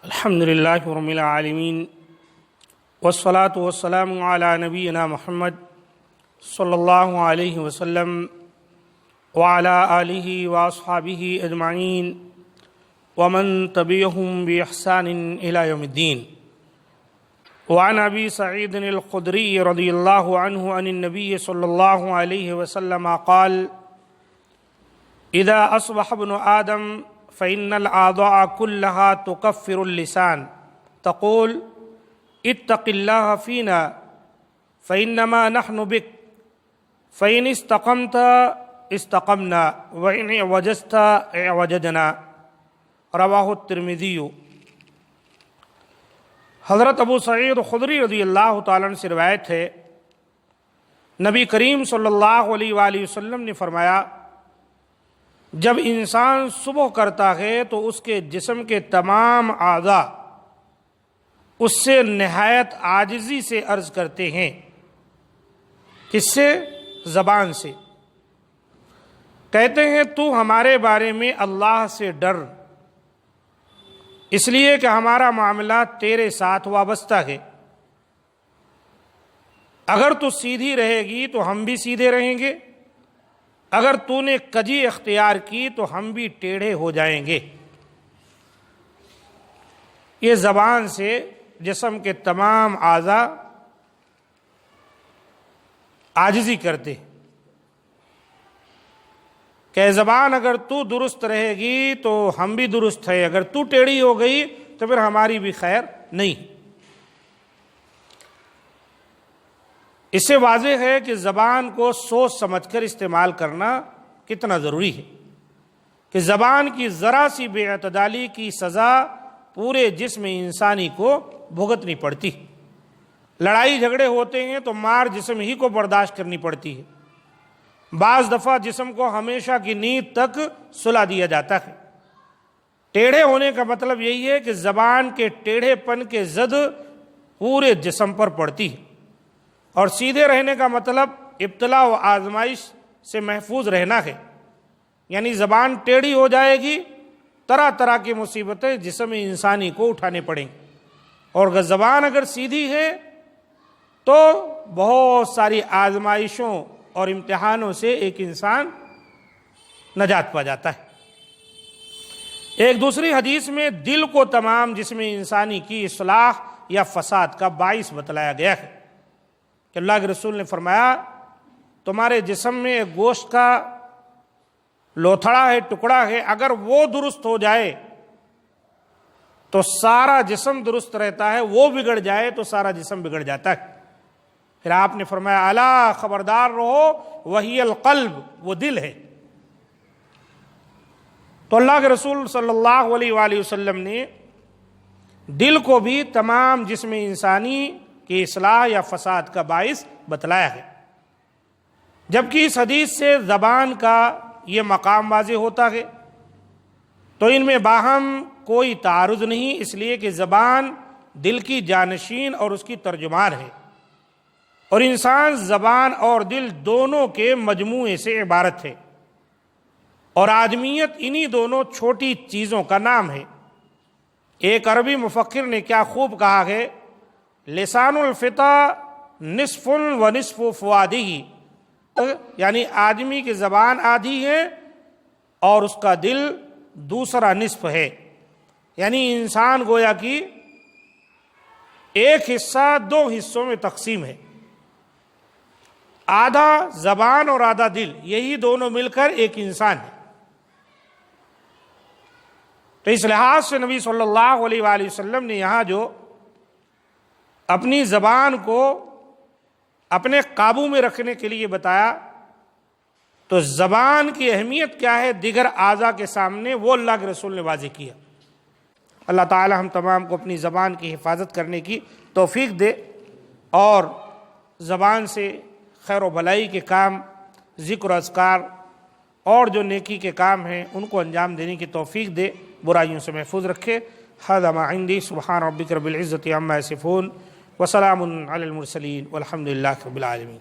الحمد للہ رب العالمین والصلاة والسلام علی نبینا محمد صلی اللہ علیہ وسلم وعلی آلہ واصحابہ اجمعین ومن تبعهم بإحسان إلى يوم الدین۔ وعن ابی سعید الخدری رضی اللہ عنہ عن النبی صلی اللہ علیہ وسلم قال اذا اصبح ابن آدم فإن الأعضاء كلها تكفر اللسان تقول اتق الله فينا فإنما نحن بك فإن استقمت استقمنا وإن اعوججت اعوججنا۔ رواہ الترمذی۔ حضرت ابو سعید خدری رضی اللہ تعالیٰ عنہ سے روایت ہے، نبی کریم صلی اللہ علیہ وآلہ وسلم نے فرمایا، جب انسان صبح کرتا ہے تو اس کے جسم کے تمام اعضاء اس سے نہایت عاجزی سے عرض کرتے ہیں۔ کس سے؟ زبان سے۔ کہتے ہیں تو ہمارے بارے میں اللہ سے ڈر، اس لیے کہ ہمارا معاملہ تیرے ساتھ وابستہ ہے۔ اگر تو سیدھی رہے گی تو ہم بھی سیدھے رہیں گے، اگر تو نے کجی اختیار کی تو ہم بھی ٹیڑھے ہو جائیں گے۔ یہ زبان سے جسم کے تمام اعضاء عاجزی کرتے ہیں کہ زبان اگر تو درست رہے گی تو ہم بھی درست ہے، اگر تو ٹیڑھی ہو گئی تو پھر ہماری بھی خیر نہیں۔ اس سے واضح ہے کہ زبان کو سوچ سمجھ کر استعمال کرنا کتنا ضروری ہے، کہ زبان کی ذرا سی بے اعتدالی کی سزا پورے جسم انسانی کو بھگتنی پڑتی۔ لڑائی جھگڑے ہوتے ہیں تو مار جسم ہی کو برداشت کرنی پڑتی ہے، بعض دفعہ جسم کو ہمیشہ کی نیند تک سلا دیا جاتا ہے۔ ٹیڑھے ہونے کا مطلب یہی ہے کہ زبان کے ٹیڑھے پن کے زد پورے جسم پر پڑتی ہے، اور سیدھے رہنے کا مطلب ابتلا و آزمائش سے محفوظ رہنا ہے۔ یعنی زبان ٹیڑھی ہو جائے گی، طرح طرح کی مصیبتیں جسم انسانی کو اٹھانے پڑیں گی، اور زبان اگر سیدھی ہے تو بہت ساری آزمائشوں اور امتحانوں سے ایک انسان نجات پا جاتا ہے۔ ایک دوسری حدیث میں دل کو تمام جسم انسانی کی اصلاح یا فساد کا باعث بتلایا گیا ہے کہ اللہ کے رسول نے فرمایا، تمہارے جسم میں ایک گوشت کا لوتھڑا ہے، ٹکڑا ہے، اگر وہ درست ہو جائے تو سارا جسم درست رہتا ہے، وہ بگڑ جائے تو سارا جسم بگڑ جاتا ہے۔ پھر آپ نے فرمایا، الا خبردار رہو، وہی القلب، وہ دل ہے۔ تو اللہ کے رسول صلی اللہ علیہ وآلہ وسلم نے دل کو بھی تمام جسم انسانی کی اصلاح یا فساد کا باعث بتلایا ہے، جبکہ اس حدیث سے زبان کا یہ مقام واضح ہوتا ہے تو ان میں باہم کوئی تعارض نہیں، اس لیے کہ زبان دل کی جانشین اور اس کی ترجمان ہے، اور انسان زبان اور دل دونوں کے مجموعے سے عبارت ہے، اور آدمیت انہی دونوں چھوٹی چیزوں کا نام ہے۔ ایک عربی مفکر نے کیا خوب کہا ہے، لسان الفتى نصف و نصف فؤادہ، یعنی آدمی کی زبان آدھی ہے اور اس کا دل دوسرا نصف ہے۔ یعنی انسان گویا کہ ایک حصہ دو حصوں میں تقسیم ہے، آدھا زبان اور آدھا دل، یہی دونوں مل کر ایک انسان ہے۔ تو اس لحاظ سے نبی صلی اللہ علیہ وآلہ وسلم نے یہاں جو اپنی زبان کو اپنے قابو میں رکھنے کے لیے بتایا، تو زبان کی اہمیت کیا ہے دیگر اعضاء کے سامنے، وہ اللہ کے رسول نے واضح کیا۔ اللہ تعالی ہم تمام کو اپنی زبان کی حفاظت کرنے کی توفیق دے، اور زبان سے خیر و بھلائی کے کام، ذکر و اذکار اور جو نیکی کے کام ہیں ان کو انجام دینے کی توفیق دے، برائیوں سے محفوظ رکھے۔ ھذا ما عندی، سبحان ربک رب العزۃ عما یصفون، وسلام علی المرسلین، والحمد للہ رب العالمین۔